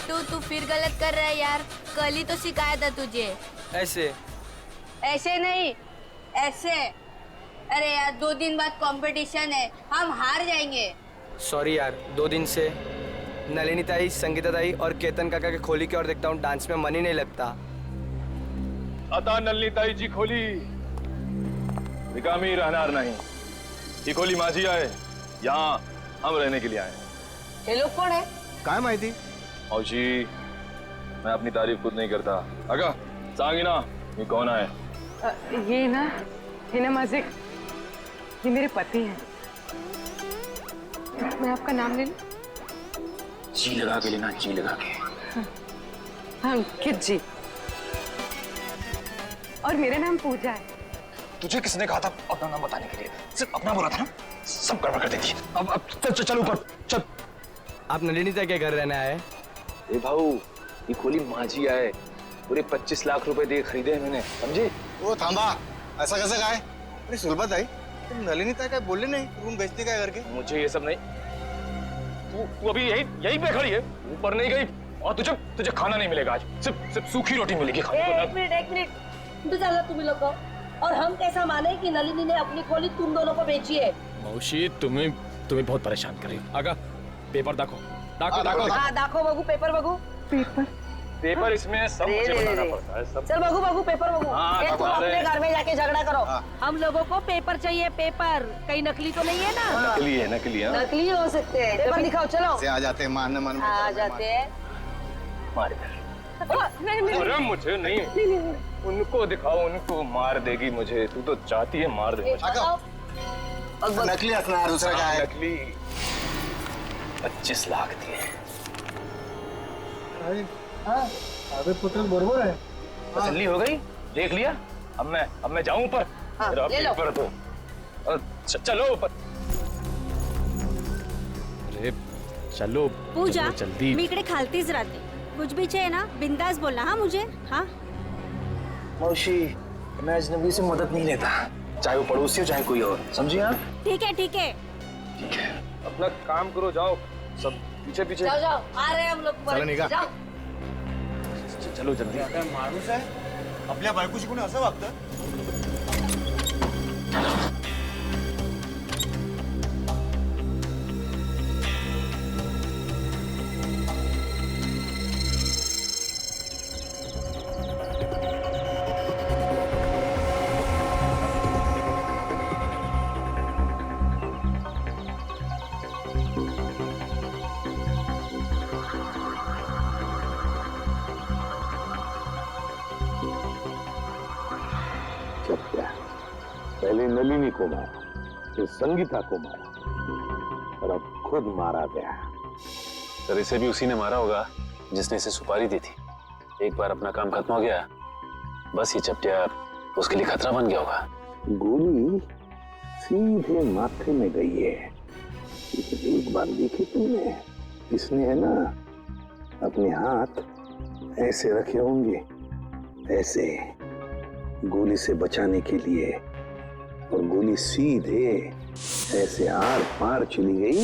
बिट्टू तू फिर गलत कर रहा है यार, कल ही तो सिखाया था तुझे। ऐसे ऐसे नहीं, ऐसे। अरे यार 2 दिन बाद कंपटीशन है, हम हार जाएंगे। सॉरी यार, 2 दिन से नलिनी ताई, संगीता ताई और केतन काका के खोली की ओर देखता हूँ, डांस में मन ही नहीं लगता। आता नलिनी ताई जी खोली, रिकामी रहनार नहीं। ही खोली माझी आहे, यहाँ हम रहने के लिए आए। ये लोग कौन है? काय माहिती? मावशी, मैं अपनी तारीफ खुद नहीं करता। अगा सांगी ना, ये कौन है? ये ना माझे, ये मेरे पति हैं। मैं आपका नाम ले लूं? जी लगा के लेना, जी लगा के। हाँ, अंकित जी। और मेरा नाम पूजा है। तुझे किसने कहा था अपना नाम बताने के लिए? सिर्फ अपना बोला था ना, सब गड़बड़ कर देती है। अब चल ऊपर चल। आप नलिनी ताई के घर रहने आए? ए भाऊ, ये खोली माझी है, पूरे 25 लाख रुपए दे खरीदे हैं मैंने, समझे? वो थांबा, ऐसा कैसे काय? अरे सुलभा ताई, तुम नलिनी ताई काय बोलले नहीं रूम बेचने काय करके? मुझे ये सब नहीं। तू अभी यहीं पे खड़ी है, ऊपर नहीं गई, और तुझे खाना नहीं मिलेगा आज। सिर्फ सूखी रोटी मिलेगी खाने को। एक मिनट तो चलो तुम लोग को। और हम कैसा माने कि नलिनी ने अपनी खोली तुम दोनों को बेची है? मौशी, तुम्हें बहुत परेशान कर रही हो। आगा पेपर दाखो। हाँ दाखो बगू, पेपर बगू। पेपर इसमें सब मुझे बताना पड़ता है, सब। चल बगू पेपर बगू। हाँ, तुम अपने घर में जाके झगड़ा करो। हाँ। हम लोगों को पेपर चाहिए, पेपर। कहीं नकली तो नहीं है ना? नकली है। नकली हो सकते हैं। पेपर दिखाओ, चलो। से आ जाते हैं मान मन। आ जाते हैं। मार नहीं अरे मुझे नहीं, उनको दिखाओ, उनको मार देगी मुझे। तू तो चाहती है मार दे मुझे। नकली असना है, दूसरा क्या है? नकली 25 लाख दिए। अबे पुत्र बरोबर है। तसल्ली हो गई? देख लिया? अब मैं जाऊं ऊपर? हाँ, मेरा ले लो। पेपर दो। चलो ऊपर। अरे चलो पूजा, जल्दी। मी इकडे खालतीच राहते, कुछ भी चाहिए ना बिंदास बोलना। हाँ मुझे, हाँ। मौशी, मैं अजनबी से मदद नहीं लेता, चाहे वो पड़ोसी हो चाहे कोई और, समझी आप? ठीक है ठीक है, अपना काम करो, जाओ सब पीछे। जाओ, आ रहे हैं हम लोग। चलो निघा। जाओ। चलो जल्दी। माणूस आहे, आपल्या बायकोशी कोणी असं वागतं? पहले नलिनी को मारा, फिर संगीता को मारा, और अब खुद मारा गया। सर, इसे भी उसी ने मारा होगा जिसने इसे सुपारी दी थी। एक बार अपना काम खत्म हो गया, बस ये चपटिया उसके लिए खतरा बन गया होगा। गोली सीधे माथे में गई है। एक बार देखी तुमने, इसने है ना अपने हाथ ऐसे रखे होंगे, ऐसे गोली से बचाने के लिए, और गोली सीधे ऐसे आर पार चली गई,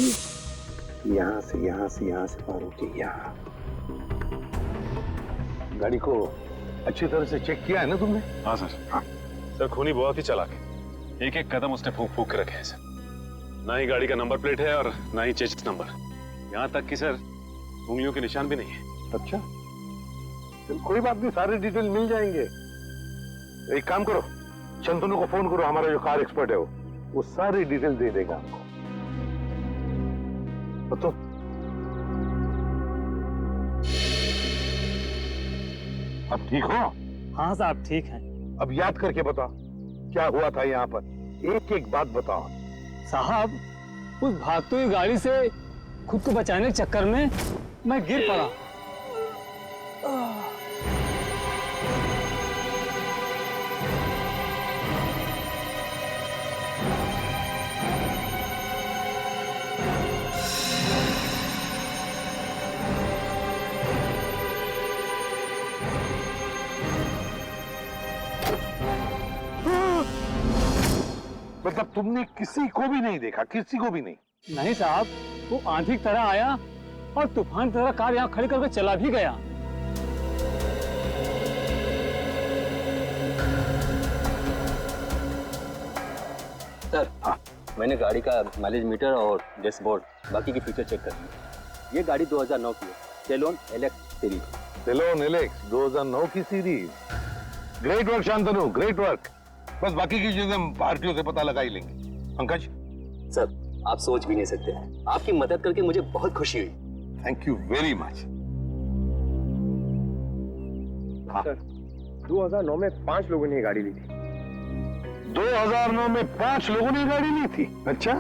यहाँ से पार होके यहाँ। गाड़ी को अच्छी तरह से चेक किया है ना तुमने? हाँ सर। हाँ। सर, खूनी बहुत ही चालाक है, एक कदम उसने फूक के रखे हैं सर। ना ही गाड़ी का नंबर प्लेट है और ना ही चेचिस नंबर, यहाँ तक कि सर उंगलियों के निशान भी नहीं है। अच्छा, चल कोई बात नहीं, सारे डिटेल मिल जाएंगे। एक काम करो, शंतनु को फोन करो, हमारा जो कार एक्सपर्ट है वो सारी डिटेल दे देगा हमको। तो अब ठीक हो? हाँ साहब ठीक है। अब याद करके बताओ क्या हुआ था यहाँ पर, एक एक बात बताओ। साहब, उस भागती हुई गाड़ी से खुद को बचाने के चक्कर में मैं गिर पड़ा। मतलब तुमने किसी को भी नहीं देखा? किसी को भी नहीं? नहीं साहब, वो आंधी की तरह आया और तूफान की तरह कार यहाँ खड़ी करके चला भी गया। सर हाँ, मैंने गाड़ी का माइलेज मीटर और डैशबोर्ड बाकी की फीचर चेक कर ली। ये गाड़ी 2009 की है, सेलोन एलेक्स सीरीज। सेलोन एलेक्स 2009 की series. Great work Shantanu, great work. बस बाकी की चीजें हम भारतीयों से पता लगा ही लेंगे। पंकज सर आप सोच भी नहीं सकते, आपकी मदद करके मुझे बहुत खुशी हुई। Thank you very much. Sir 2009 में 5 लोगों ने ये गाड़ी ली थी। 2009 में 5 लोगों ने गाड़ी ली थी? अच्छा।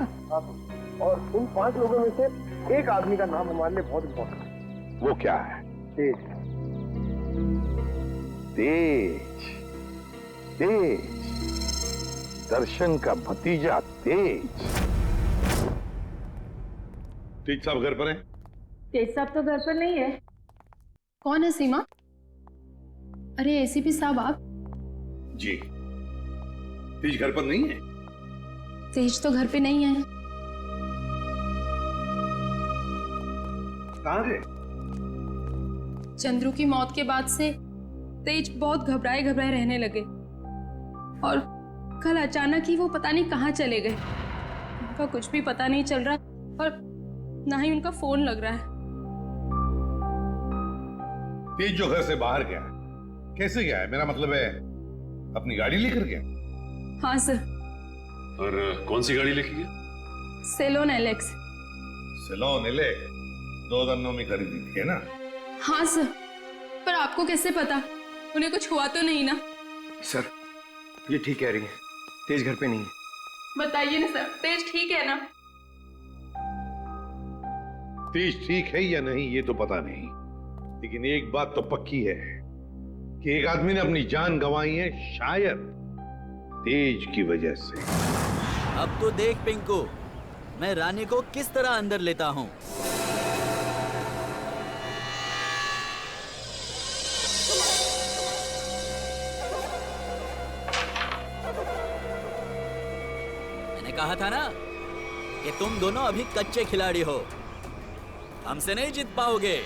और उन 5 लोगों में से एक आदमी का नाम हमारे लिए बहुत इम्पोर्टेंट है। वो क्या है? तेज। तेज। तेज, दर्शन का भतीजा तेज। तेज साहब घर पर हैं? तेज साहब तो घर पर नहीं है। कौन है सीमा? अरे एसीपी साहब आप? जी। तेज घर पर नहीं है? तेज तो घर पे नहीं है। कहाँ है? चंद्रू की मौत के बाद से तेज बहुत घबराए घबराए रहने लगे और कल अचानक ही वो पता नहीं कहाँ चले गए। उनका कुछ भी पता नहीं चल रहा और ना ही उनका फोन लग रहा है। तेज जो घर से बाहर गया कैसे गया है? मेरा मतलब है अपनी गाड़ी लेकर गया? हाँ सर। और कौन सी गाड़ी लेके गया? Salon Alex. सेलोन एलेक्स 2009 में खरीदी थी, है ना? हाँ सर, पर आपको कैसे पता? उन्हें कुछ हुआ तो नहीं ना? सर ये ठीक कह रही है, तेज घर पे नहीं है। बताइए ना सर, तेज ठीक है ना? तेज ठीक है या नहीं ये तो पता नहीं, लेकिन एक बात तो पक्की है कि एक आदमी ने अपनी जान गंवाई है, शायद तेज की वजह से। अब तो देख पिंकू, मैं रानी को किस तरह अंदर लेता हूँ। मैंने कहा था ना कि तुम दोनों अभी कच्चे खिलाड़ी हो, हमसे नहीं जीत पाओगे।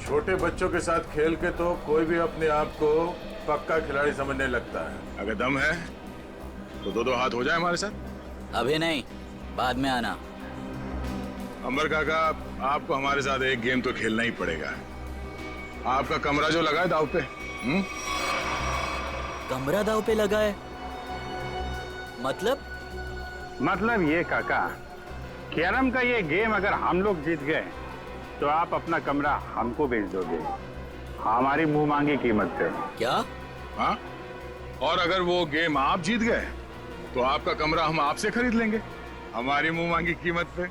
छोटे बच्चों के साथ खेल के तो कोई भी अपने आप को पक्का खिलाड़ी समझने लगता है। अगर दम है तो दो हाथ हो जाए हमारे साथ। अभी नहीं, बाद में आना। अंबर काका, आपको हमारे साथ एक गेम तो खेलना ही पड़ेगा। आपका कमरा जो लगा है दाव पे। कमरा दाव पे लगा है? मतलब ये काका, कैरम का ये गेम अगर हम लोग जीत गए तो आप अपना कमरा हमको बेच दोगे, हमारी मुंह मांगी कीमत पे। क्या? हाँ, और अगर वो गेम आप जीत गए तो आपका कमरा हम आपसे खरीद लेंगे, हमारी मुंह मांगी कीमत पे।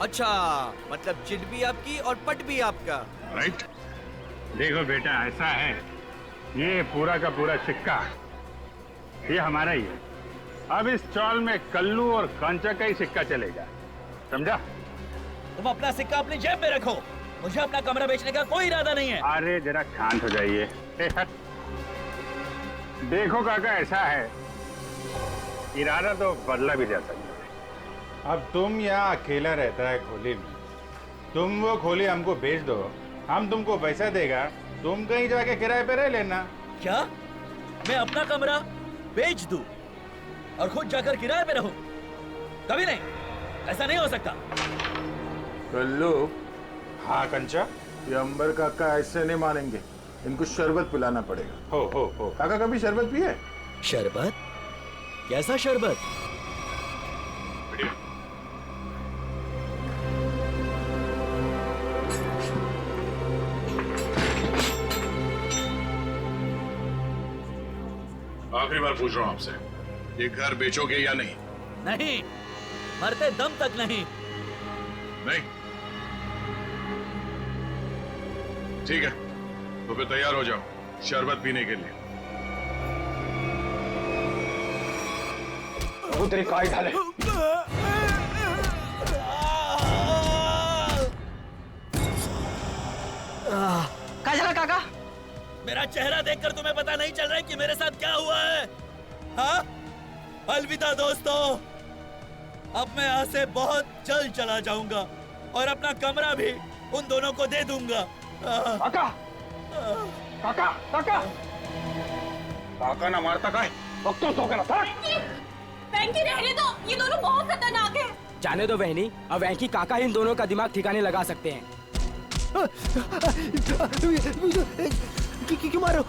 अच्छा, मतलब चिट भी आपकी और पट भी आपका। राइट। देखो बेटा, ऐसा है, ये पूरा का पूरा सिक्का ये हमारा ही है। अब इस चौल में कल्लू और कांचा का ही सिक्का चलेगा, समझा? तुम अपना सिक्का अपनी जेब में रखो, मुझे अपना कमरा बेचने का कोई इरादा नहीं है। अरे जरा शांत हो जाइए। देखो काका, ऐसा है, इरादा तो बदला भी जा सकता है। अब तुम यहाँ अकेला रहता है खोली में, तुम वो खोली हमको बेच दो, हम तुमको पैसा देगा, तुम कहीं जाके किराए पे रह लेना। क्या मैं अपना कमरा बेच दूं और खुद जाकर किराए पे रहूं? कभी नहीं, ऐसा नहीं हो सकता। कल्लू। हाँ कंचा, ये अंबर काका ऐसे नहीं मानेंगे, इनको शरबत पिलाना पड़ेगा। हो काका कभी शरबत पिए? शरबत? कैसा शरबत? आखिरी बार पूछ रहा हूं आपसे, ये घर बेचोगे या नहीं? नहीं, मरते दम तक नहीं। नहीं? ठीक है, तो फिर तैयार हो जाओ शरबत पीने के लिए। वो तेरी काय ढाले। काय झालं काका? मेरा चेहरा देखकर तुम्हें पता नहीं चल रहा है कि मेरे साथ क्या हुआ है? हाँ? अलविदा दोस्तों, अब मैं यहाँ से बहुत जल्द चला जाऊंगा और अपना कमरा भी उन दोनों को दे दूंगा। काका, काका, काका, काका ना मारता का है, वक्त तो करना था। वेंकी रहने दो, ये दोनों बहुत खतरनाक है। जाने दो बहनी, अब वेंकी काका इन दोनों का दिमाग ठिकाने लगा सकते हैं। क्यों मारो?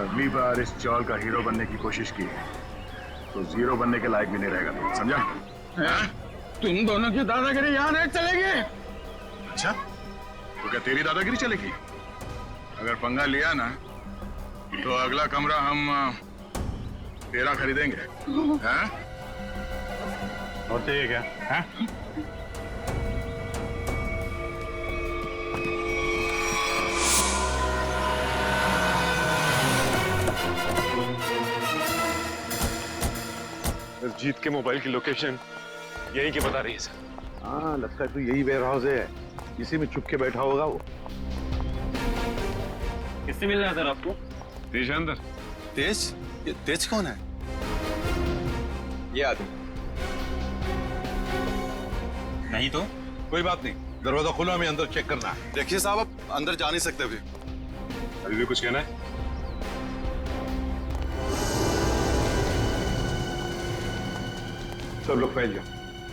अगली बार इस चौल का हीरो बनने की कोशिश की तो जीरो बनने के लायक भी नहीं रहेगा तुम, समझा? तुम दोनों की दादागिरी यहाँ नहीं चलेगी। अच्छा, तो क्या तेरी दादागिरी चलेगी? अगर पंगा लिया ना तो अगला कमरा हम तेरा खरीदेंगे। हैं? और चाहिए क्या? हैं? जीत के मोबाइल की लोकेशन यही की बता रही है सर। हाँ, लगता है तो यही वेयर हाउस है, इसी में छुप के बैठा होगा वो। किससे मिल रहा सर आपको? तेज अंदर। तेज? ये तेज कौन है? ये आदमी नहीं तो कोई बात नहीं, दरवाजा खोलो, हमें अंदर चेक करना है। देखिए साहब, आप अंदर जा नहीं सकते अभी। अभी भी कुछ कहना है? सब लोग फैल जाओ,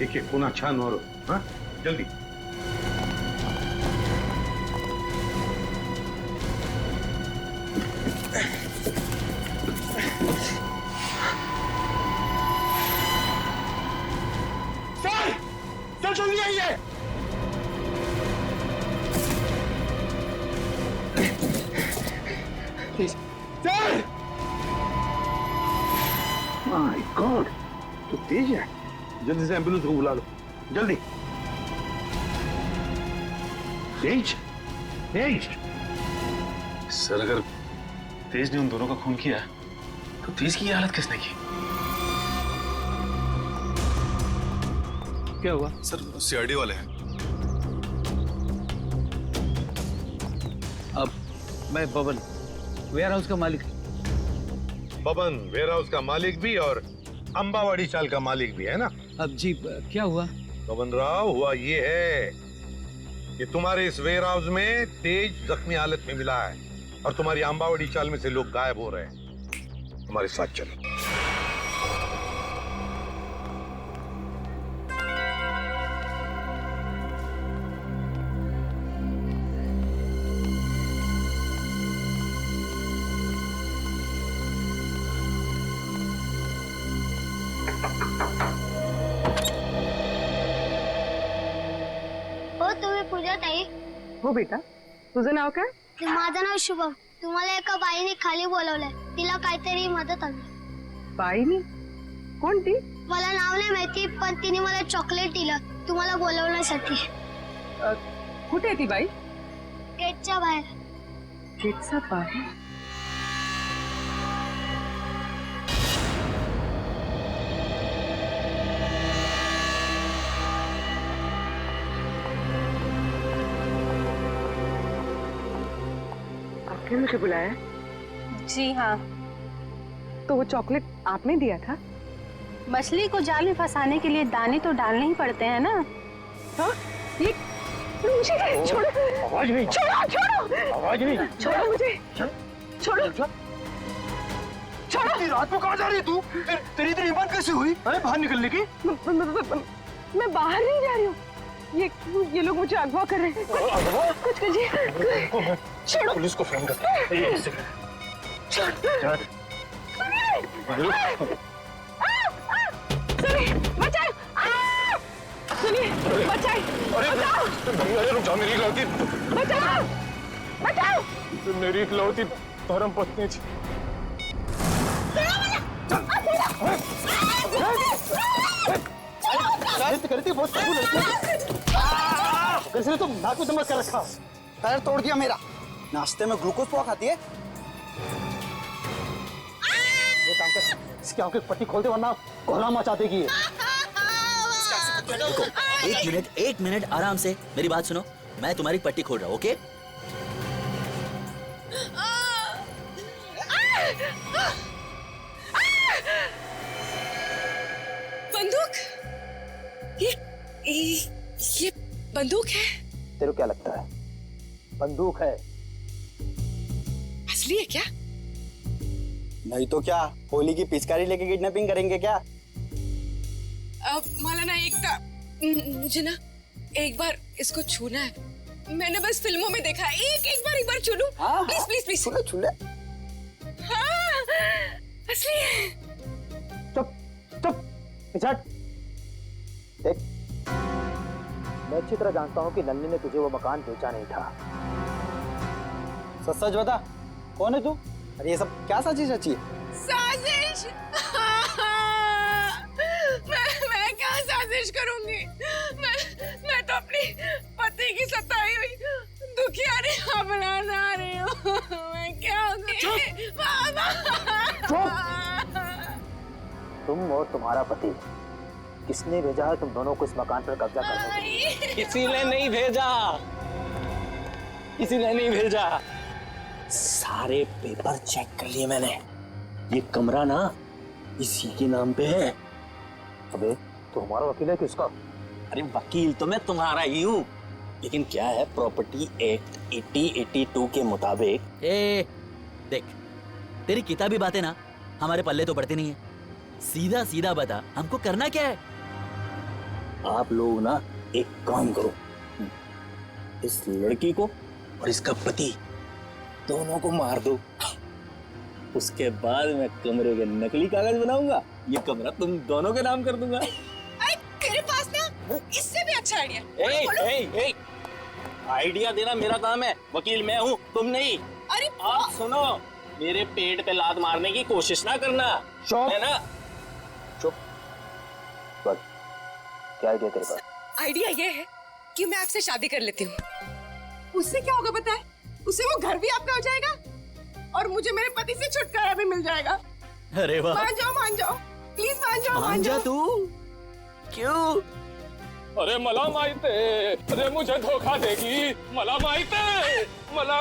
एक एक कोना छान मारो। हाँ, जल्दी। सर जल्दी आइए। सर! माय गॉड, तो तेज है। जल्दी से एम्बुलेंस को बुला लो, जल्दी। तेज, तेज। सर अगर तेज ने उन दोनों का खून किया तो तेज की ये हालत किसने की? क्या हुआ? सर सीआईडी वाले हैं। अब मैं बबन, वेयर हाउस का मालिक। बबन वेयर हाउस का मालिक भी और अंबावाड़ी चाल का मालिक भी है ना? अब जी क्या हुआ? बबन राव, हुआ ये है कि तुम्हारे इस वेयर हाउस में तेज जख्मी हालत में मिला है और तुम्हारी अंबावाड़ी चाल में से लोग गायब हो रहे हैं। हमारे साथ चलो। पूजा ताई. हो बेटा, तुझं नाव काय? माझं नाव शुभम. तुम्हाला एका बाईने खाली बोलवलंय. तिला काहीतरी मदत हवी. बाईनी? कोणती? मला नाव नाही माहिती, पण तिने मला चॉकलेट दिलं तुम्हाला बोलवण्यासाठी. कुठे आहे ती बाई? गेटच्या बाहेर. गेटच्या बाहेर? आपने मुझे बुलाया? जी हाँ. तो वो चॉकलेट आपने दिया था? मछली को जाल में फंसाने के लिए दाने तो डालने ही पड़ते हैं ना. हाँ? ये मुझे छोड़ो. आवाज नहीं. छोड़ो छोड़ो. आवाज नहीं. छोड़ो मुझे. छोड़ो. छोड़ो. रात को कहाँ जा रही है तू? तेरी इतनी हिम्मत कैसे हुई? अरे बाहर निकलने की? मैं बाहर नहीं जा रही हूँ. ये लोग मुझे अगवा कर रहे हैं. कुछ कीजिए. छोड़ो. पुलिस को फोन कर. सुनिए, बचाओ. सुनिए, बचाओ. अरे रुक जाओ, मेरी गलती. बचाओ. बचाओ। मेरी इकलौती धर्म पत्नी थी। करती बहुत कैसे तुम नाक में दमक कर रखा, पैर तोड़ दिया मेरा। नाश्ते में ग्लूकोज पाव खाती है। ये काम कर, इसकी आंखें पट्टी खोल दे वरना कोहरा मचा देगी। देखो, एक मिनट आराम से मेरी बात सुनो। मैं तुम्हारी पट्टी खोल रहा हूँ, ओके? बंदूक? ये बंदूक है? तेरे को क्या लगता है बंदूक है? असली है क्या? नहीं तो क्या, होली की पिचकारी लेके किडनैपिंग करेंगे क्या? मौलाना मुझे ना एक बार इसको छूना है। मैंने बस फिल्मों में देखा है। एक बार छू लूं? Please please please. छूले। हाँ, असली है। चुप चुप पिछड़। देख, मैं अच्छी तरह जानता हूँ कि नन्नी ने तुझे वो मकान बेचा नहीं था। सच सच बता, कौन है तू? अरे ये सब क्या साजिश रची है? साजिश? मैं क्या साजिश करूंगी? मैं तो अपनी पति की सताई हुई दुखियारी अपना रही हूँ। मैं क्या तुम और तुम्हारा पति, किसने भेजा है तुम दोनों को इस मकान पर कब्जा करने के लिए? किसी ने नहीं भेजा, किसी ने नहीं भेजा। सारे पेपर चेक कर लिए मैंने। ये कमरा ना इसी के नाम पे है। अबे तो हमारा वकील है किसका? अरे वकील तो मैं तुम्हारा ही हूँ, लेकिन क्या है, प्रॉपर्टी एक्ट 8082 के मुताबिक। देख, तेरी किताबी बातें ना हमारे पल्ले तो पड़ती नहीं है। सीधा सीधा बता, हमको करना क्या है? आप लोग ना एक काम करो, इस लड़की को और इसका पति दोनों को मार दो। उसके बाद मैं कमरे के नकली कागज बनाऊंगा, ये कमरा तुम दोनों के नाम कर दूंगा। तेरे पास ना इससे भी अच्छा आइडिया। आइडिया देना मेरा काम है, वकील मैं हूँ, तुम नहीं। अरे आप सुनो, मेरे पेट पे लात मारने की कोशिश ना करना, है ना? चुप। बस, क्या आइडिया तेरे पास? आइडिया ये है कि मैं आपसे शादी कर लेती हूँ। उससे क्या होगा पता है? उससे वो घर भी आपका हो जाएगा और मुझे मेरे पति से छुटकारा भी मिल जाएगा। अरे वाह, मान जाओ प्लीज, मान जाओ। तू क्यों? अरे मला माहिते, अरे मुझे धोखा देगी। मला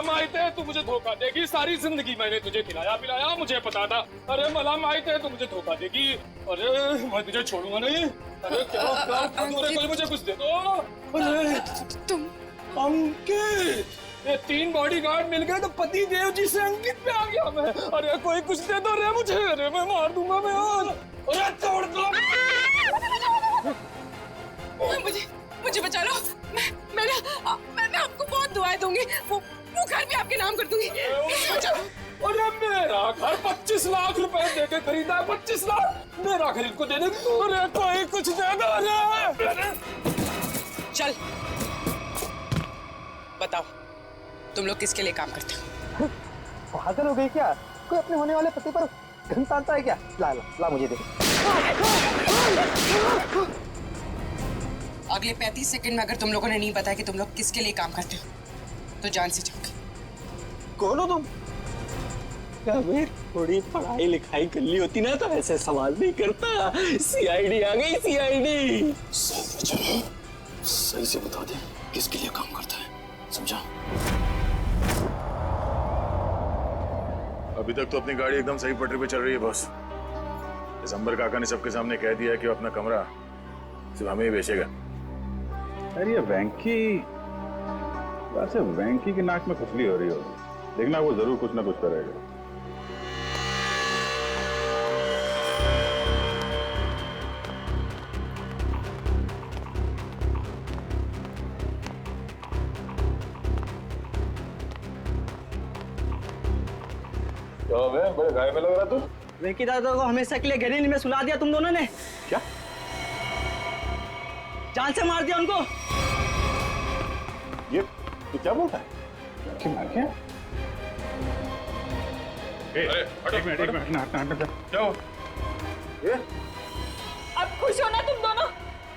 माहिते तू मुझे धोखा देगी। सारी जिंदगी मैंने तुझे खिलाया पिलाया, मुझे पता था। अरे मला माहिते तू मुझे धोखा देगी। अरे मैं तुझे छोड़ूंगा नहीं। अरे क्या कोई मुझे कुछ दे दो। अरे तुम अंकित, ये 3 बॉडीगार्ड मिल गए तो पति देव जी से अंकित पे आ गया मैं। अरे कोई कुछ दे दो रे मुझे। अरे मैं मार दूंगा मैं आज। अरे छोड़ दो मुझे बचा लो। मैं आपको बहुत दुआएं दूंगी। वो घर भी आपके नाम कर दूंगी। अरे मेरा घर 25 लाख रुपए दे के खरीदा है। 25 लाख मेरा खरीद को दे दे। अरे कोई कुछ दे दो। चल बताओ, तुम लोग किसके लिए काम करते हो? पागल हो गई क्या? कोई अपने होने वाले पति पर घन तानता है क्या? ला मुझे दे। अगले 35 सेकंड में अगर तुम लोगों ने नहीं बताया कि तुम लोग किसके लिए काम करते हो तो जान से जाओगे। कौन हो तुम? अबे थोड़ी पढ़ाई लिखाई कर ली होती ना तो ऐसे सवाल नहीं करता। सीआईडी आ गई, सीआईडी। सही से बता दे किसके लिए काम करता है, समझा? अभी तक तो अपनी गाड़ी एकदम सही पटरी पे चल रही है बॉस। दिसंबर काका ने सबके सामने कह दिया है कि वो अपना कमरा सिर्फ हमें ही बेचेगा। अरे ये वेंकी की नाक में खुजली हो रही होगी, देखना वो जरूर कुछ ना कुछ करेगा। बड़े घायल में लग रहा तू। वेंकी दादा को हमेशा के लिए गरीनी में सुला दिया तुम दोनों ने। क्या? जान से मार दिया उनको। ये तू क्या बोलता है? क्या मार क्या? एक मिनट जाओ। अब खुश हो ना तुम दोनों?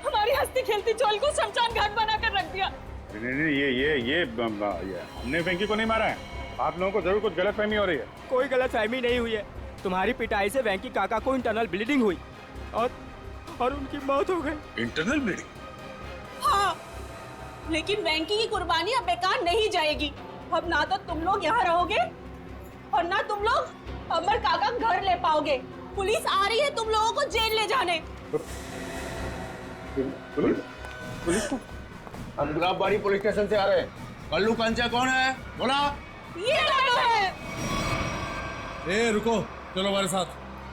हमारी हंसती खेलती चोल को शमशान घाट बनाकर रख दिया। नहीं, ये हमने वेंकी को नहीं मारा है। आप लोगों को जरूर कुछ गलतफहमी हो रही है। कोई गलतफहमी नहीं हुई है। तुम्हारी पिटाई से वेंकी काका को इंटरनल ब्लीडिंग हुई और उनकी मौत हो गई। Internal bleeding? हाँ, लेकिन वेंकी की कुर्बानी अब बेकार नहीं जाएगी। अब ना तो तुम लोग यहाँ रहोगे और ना तुम लोग अमर काका घर ले पाओगे। पुलिस आ रही है तुम लोगों को जेल ले जाने। पुलिस? हम गुलाबबाड़ी पुलिस स्टेशन से आ रहे हैं। कल्लू कंचा कौन है? बोला। ये कल्लू है। ए रुको, चलो हमारे साथ।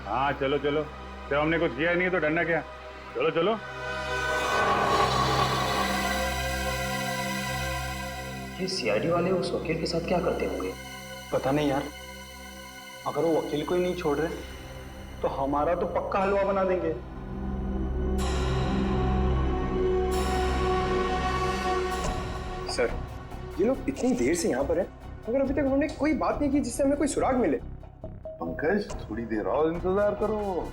हाँ चलो चलो, जब हमने कुछ किया नहीं तो डरना क्या। चलो चलो। ये सीआईडी वाले उस वकील के साथ क्या करते होंगे? पता नहीं यार। अगर वो वकील को ही नहीं छोड़ रहे तो हमारा तो पक्का हलवा बना देंगे। सर, ये लोग इतनी देर से यहाँ पर हैं, मगर अभी तक उन्होंने कोई बात नहीं की जिससे हमें कोई सुराग मिले। पंकज, थोड़ी देर और इंतजार करो।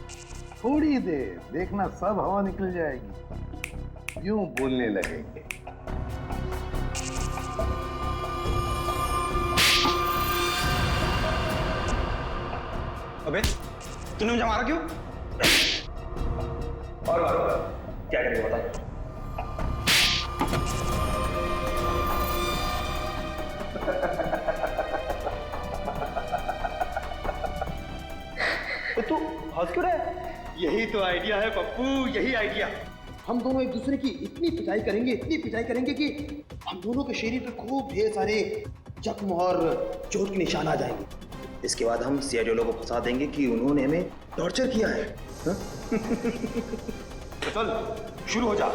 थोड़ी देर, देखना सब हवा निकल जाएगी। यूं बोलने लगेंगे। अबे, तूने मुझे मारा क्यों? और मारो, क्या करेंगे बता? तू हंस क्यों रहा है? यही तो आइडिया है पप्पू, यही आइडिया। हम दोनों एक दूसरे की इतनी पिटाई करेंगे कि हम दोनों के शरीर पे खूब ढेर सारे जख्म और चोट के निशान आ जाएंगे। इसके बाद हम सीआईडी वालों को फंसा देंगे कि उन्होंने हमें टॉर्चर किया है। तो चल शुरू हो जा।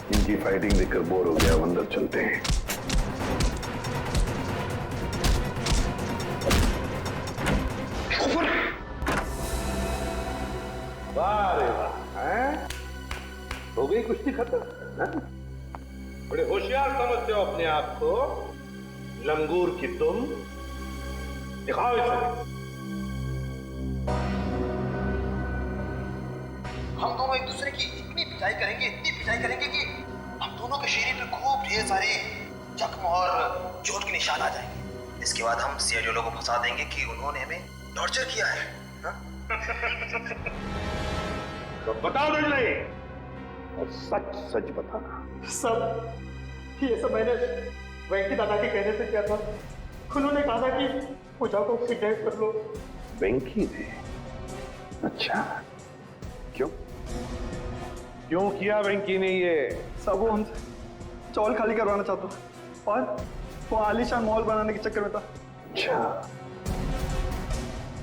इनकी फाइटिंग देखकर बोर हो गया, अंदर चलते हैं। वाह रे वाह, हैं? हो गई कुश्ती खत्म। हैं? बड़े होशियार समझते हो अपने आप को, लंगूर की तुम। दिखाओ इसे। हम दोनों एक दूसरे की इतनी पिटाई करेंगे कि हम दोनों के शरीर पे खूब ढेर सारे जख्म और चोट के निशान आ जाएंगे। इसके बाद हम सीआईडी वालों को फंसा देंगे कि उन्होंने हमें टॉर्चर किया है। तो बताओ दंडले, और सच सच बताना। सब ये सब मैंने वेंकी दादा के कहने से किया था। उन्होंने कहा था कि पूजा को किडनैप कर लो। वेंकी ने? अच्छा, क्यों किया वेंकी ने ये? सब वो हमसे चौल खाली करवाना चाहता था और वो आलीशान मॉल बनाने के चक्कर में था। अच्छा,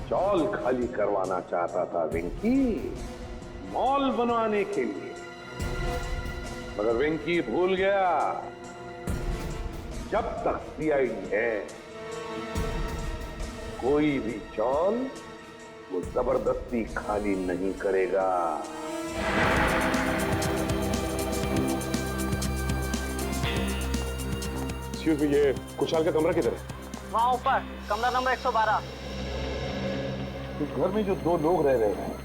चौल खाली करवाना चाहता था वेंकी, मॉल बनवाने के लिए। मगर वेंकी भूल गया, जब तक सीआईडी है कोई भी चौल वो जबरदस्ती खाली नहीं करेगा। ये कुशाल का कमरा किधर है? वहाँ ऊपर, कमरा नंबर 112। इस घर में जो दो लोग रह रहे हैं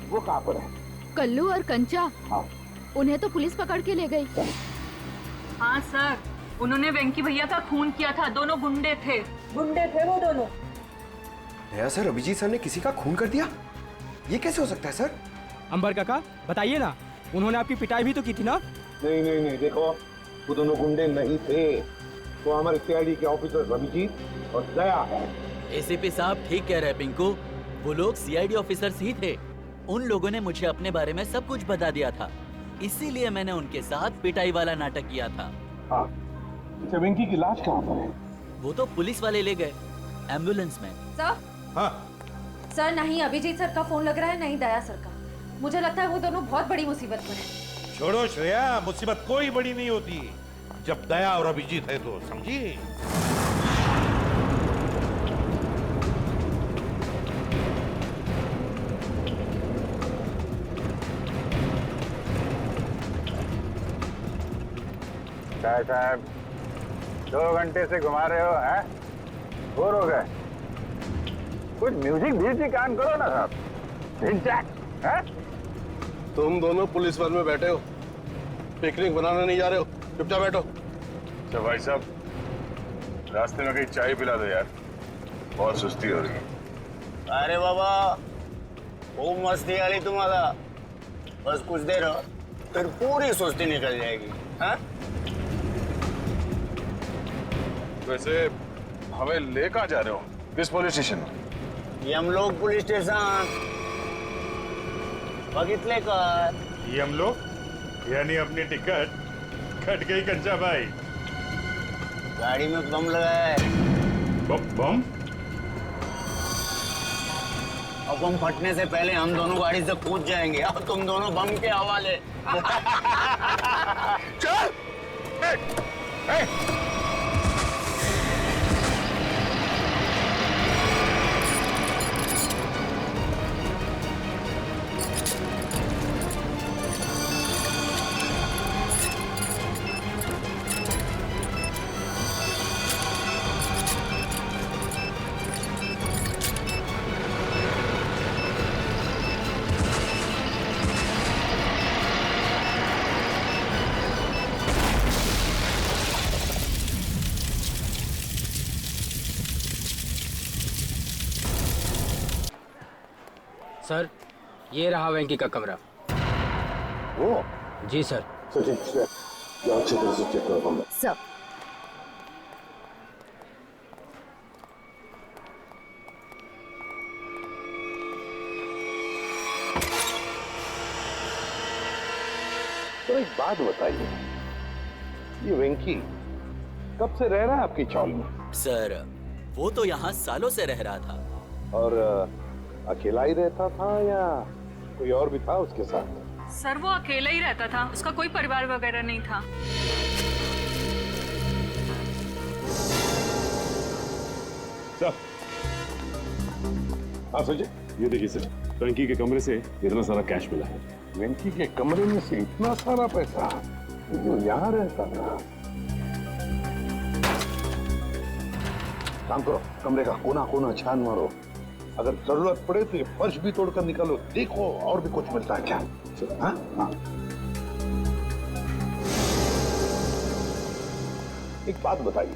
वो कहाँ पर है? कल्लू और कंचा। हाँ। उन्हें तो पुलिस पकड़ के ले गई। हाँ सर, उन्होंने वेंकी भैया का खून किया था। दोनों गुंडे थे वो दोनों। नया सर, अभिजीत सर ने किसी का खून कर दिया? ये कैसे हो सकता है सर? अंबर काका बताइए ना, उन्होंने आपकी पिटाई भी तो की थी ना? नहीं, देखो वो दोनों गुंडे नहीं थे, वो हमारे सीआईडी के ऑफिसर अभिजीत और दया है। एसीपी साहब ठीक कह रहे हैं पिंकू, वो लोग सीआईडी ऑफिसर्स ही थे। उन लोगों ने मुझे अपने बारे में सब कुछ बता दिया था, इसीलिए मैंने उनके साथ पिटाई वाला नाटक किया था। हाँ। अच्छा, वेंकी की लाश कहाँ पर है? वो तो पुलिस वाले ले गए एम्बुलेंस में। सर? हाँ। सर, नहीं अभिजीत सर का फोन लग रहा है, नहीं दया सर का। मुझे लगता है वो दोनों बहुत बड़ी मुसीबत में हैं। छोड़ो श्रेया, मुसीबत कोई बड़ी नहीं होती जब दया और अभिजीत है तो, समझी? डाय साहब 2 घंटे से घुमा रहे हो, हैं? बोर हो गए? कुछ म्यूजिक भी कान करो ना साहब। हैं? तुम दोनों पुलिस बल में बैठे हो, पिकनिक बनाने नहीं जा रहे हो, चुपचाप बैठो। अच्छा भाई साहब, रास्ते में कहीं चाय पिला दो यार, बहुत सुस्ती हो रही है। अरे बाबा खूब मस्ती आ रही तुम्हारा, बस कुछ देर हो फिर पूरी सुस्ती निकल जाएगी। हाँ? वैसे हमें ले कहाँ जा रहे हो? किस पुलिस स्टेशन? यमलोक पुलिस स्टेशन बघितले का? यमलोक यानी अपनी टिकट कट गई कंचा भाई। गाड़ी में बम लगा है। बम? और बम फटने से पहले हम दोनों गाड़ी से कूद जाएंगे और तुम दोनों बम के हवाले। चल! सर, ये रहा वेंकी का कमरा। वो? जी सर। अच्छी तरह से चेक करो कमरा। सर। तो एक बात बताइए, ये वेंकी कब से रह रहा है आपकी चौल में? सर, वो तो यहाँ सालों से रह रहा था। और अकेला ही रहता था या कोई और भी था उसके साथ? सर वो अकेला ही रहता था, उसका कोई परिवार वगैरह नहीं था। सर, हाँ सोचिए, ये देखिए सर, वेंकी के कमरे से इतना सारा कैश मिला है। वेंकी के कमरे में से इतना सारा पैसा जो यहाँ रहता था? काम करो, कमरे का कोना कोना छान मारो, अगर जरूरत पड़े तो ये फर्श भी तोड़कर निकालो, देखो और भी कुछ मिलता है क्या। हाँ? हाँ। एक बात बताइए,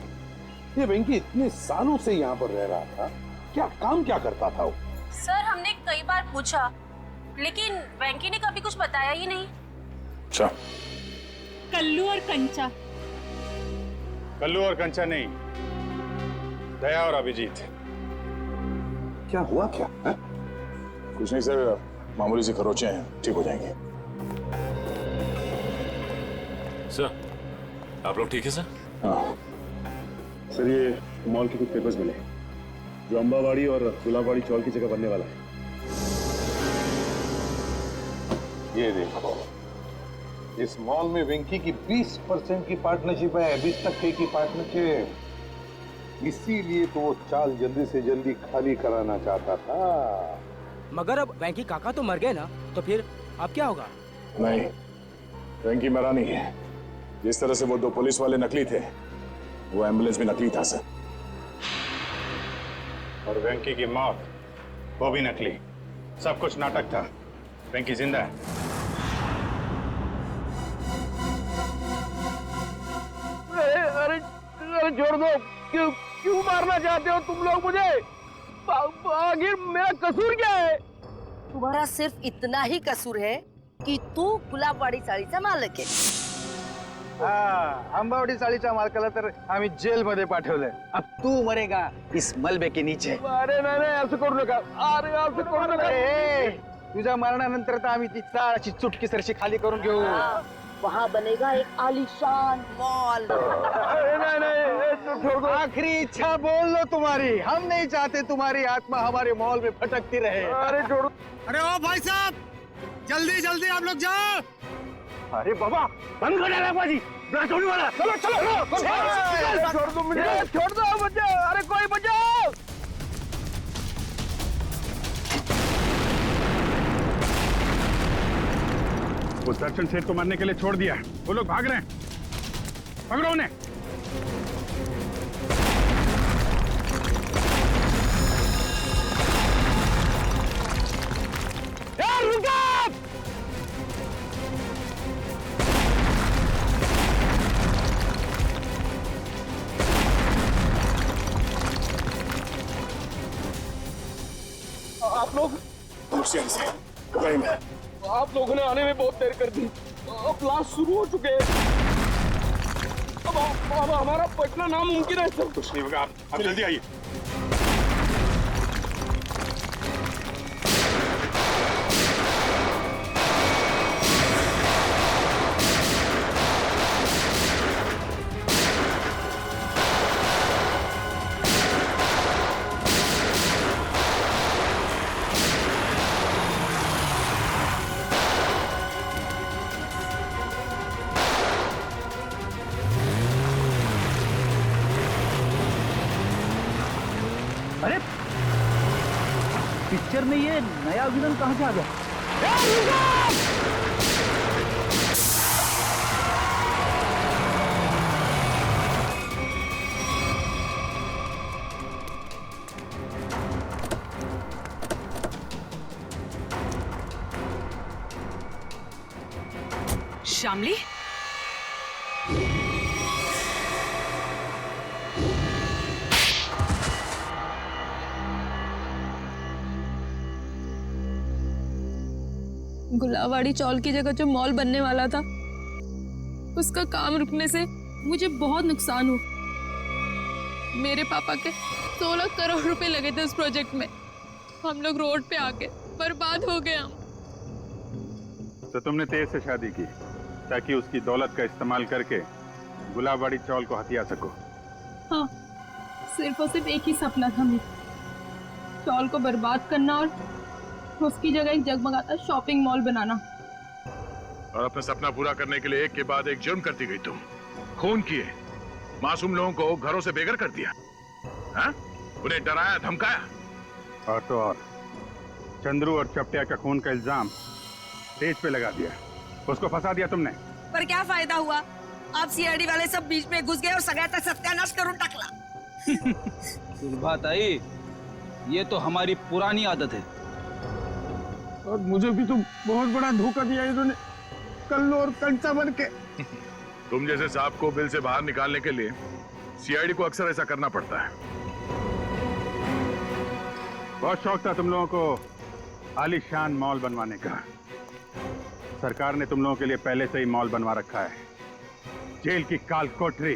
ये वेंकी इतने सालों से यहाँ पर रह रहा था, क्या करता था वो? सर हमने कई बार पूछा, लेकिन वेंकी ने कभी कुछ बताया ही नहीं। अच्छा, कल्लू और कंचा। कल्लू और कंचा नहीं, दया और अभिजीत। क्या हुआ क्या है? कुछ नहीं सर, मामूली से खरोचे हैं, ठीक हो जाएंगे। सर, आप लोग ठीक है सर? हाँ सर, ये मॉल के कुछ पेपर्स मिले जो अंबावाड़ी और गुलाबवाड़ी चौल की जगह बनने वाला है। ये देखो, इस मॉल में वेंकी की 20% की पार्टनरशिप है, 20% की पार्टनरशिप। इसीलिए तो वो चाल जल्दी से जल्दी खाली कराना चाहता था। मगर अब वेंकी काका तो मर गए ना, तो फिर अब क्या होगा? नहीं, वेंकी मरा नहीं है। जिस तरह से वो 2 पुलिस वाले नकली थे, वो एम्बुलेंस भी नकली था सर। और वेंकी की मौत वो भी नकली, सब कुछ नाटक था। वेंकी जिंदा है। अरे छोड़ दो, क्यों मारना चाहते हो तुम लोग मुझे? आखिर मेरा कसूर क्या है? तुम्हारा सिर्फ इतना ही कसूर है कि तू गुलाबवाडी चाळीचा मालक आहे। आंबावडी चाळीच्या मालकाला तर आम्ही जेल मध्ये पाठवलंय। अब तू मरेगा इस मलबे के नीचे। अरे नाही असं करू नका, अरे असं करू नका। तुझ्या मरणानंतर तर आम्ही ती चाळाची चुटकीसरशी खाली करून घेऊ। वहाँ बनेगा एक आलीशान मॉल। आखिरी इच्छा बोल लो तुम्हारी, हम नहीं चाहते तुम्हारी आत्मा हमारे मॉल में भटकती रहे। अरे छोड़ो। अरे ओ भाई साहब, जल्दी जल्दी आप लोग जाओ। अरे बाबा, बंद कर डाला बाजी, ब्लास्ट होने वाला। चलो छोड़ दो मुझे, छोड़ दो मुझे। अरे कोई बचाओ। वो दर्शन सेठ को मारने के लिए छोड़ दिया, वो लोग भाग रहे हैं। पकड़ो उन्हें। रुको! आप लोग आप लोगों ने आने में बहुत देर कर दी। अब ब्लास्ट शुरू हो चुके हैं। अब हमारा बचना नामुमकिन है सर। कुछ नहीं होगा, आप जल्दी आइए। अरे पिक्चर में ये नया विलन कहाँ से आ गया? श्यामली, गुलावाड़ी चौल की जगह जो मॉल बनने वाला था, उसका काम रुकने से मुझे बहुत नुकसान हुआ। मेरे पापा के 16 करोड़ रुपए लगे थे उस प्रोजेक्ट में। हम लोग रोड पे आके बर्बाद हो गए हम। तो तुमने तेज से शादी की ताकि उसकी दौलत का इस्तेमाल करके गुलाबवाड़ी चौल को हथिया सको। हाँ, सिर्फ और सिर्फ एक ही सपना था मेरा, चौल को बर्बाद करना और उसकी जगह एक जगमगाता शॉपिंग मॉल बनाना। और अपना सपना पूरा करने के लिए एक के बाद एक जुर्म करती गई तुम। खून किए, मासूम लोगों को घरों से बेघर कर दिया, हाँ? उन्हें डराया धमकाया। और तो और चंद्रू और चपटिया का खून का इल्जाम तेज पे लगा दिया, उसको फंसा दिया तुमने। पर क्या फायदा हुआ? आप सीआईडी वाले सब बीच में घुस गए और सगळ्याचा सत्यानाश करून टाकला। सुरभात आई, ये तो हमारी पुरानी आदत है। और मुझे भी तो बहुत बड़ा धोखा दिया इन्होंने, कल्लू और कंचा बन के। तुम जैसे सांप को बिल से बाहर निकालने के लिए सीआईडी को अक्सर ऐसा करना पड़ता है। बहुत शौक था तुम लोगों को आलीशान मॉल बनवाने का। सरकार ने तुम लोगों के लिए पहले से ही मॉल बनवा रखा है, जेल की काल कोठरी।